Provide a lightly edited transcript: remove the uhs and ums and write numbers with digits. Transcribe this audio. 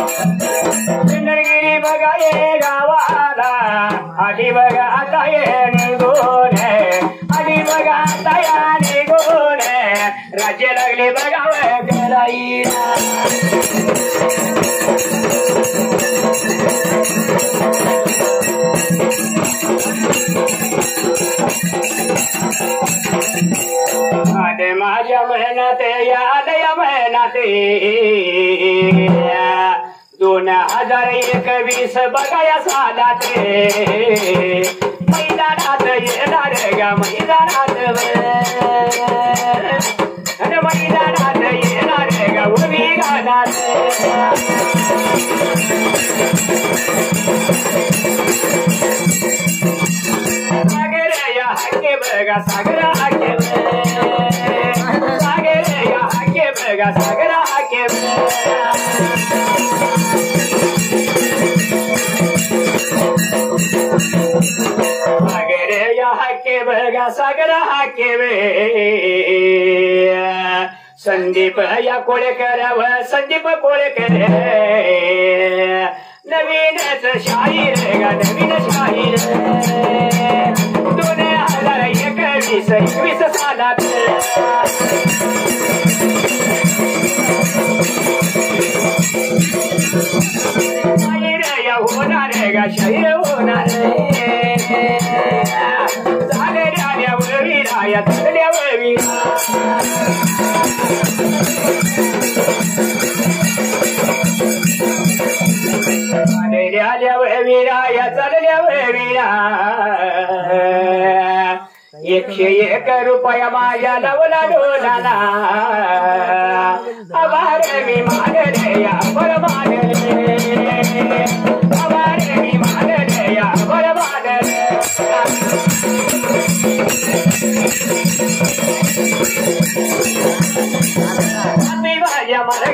सिंदरगिरी बघा ये गावाला आधी बघा आता ये निघून आधी बघा आता या निघून राज्य लागले बघावं करायला आदे माझ्या मेहनत या मेहनत 2021 बघाया सालात मैदानात येणार ग मैदानात मैदानात येणार ग उभी गाणार सागर या हक्के बघा सागर हक्के सागर या हक्के बघा सागर हक्के सागर या हक्के बघा सागर हक्के संदीप या कोळेकर संदीप कोळेकर नवीनच शाहीर ग नवीन शाहीर 2021 सालात शाहीर या होणार ग शाहीर होणार झालेल्या वळवीरा या झालेल्या वळवीरा चालल्या वळवीरा या चालल्या वळवीरा 101 रुपया माझ्या लावला डोलाला आभार मी मानले या बर मानले आभार मी मानले या बर मानले माझ्या मला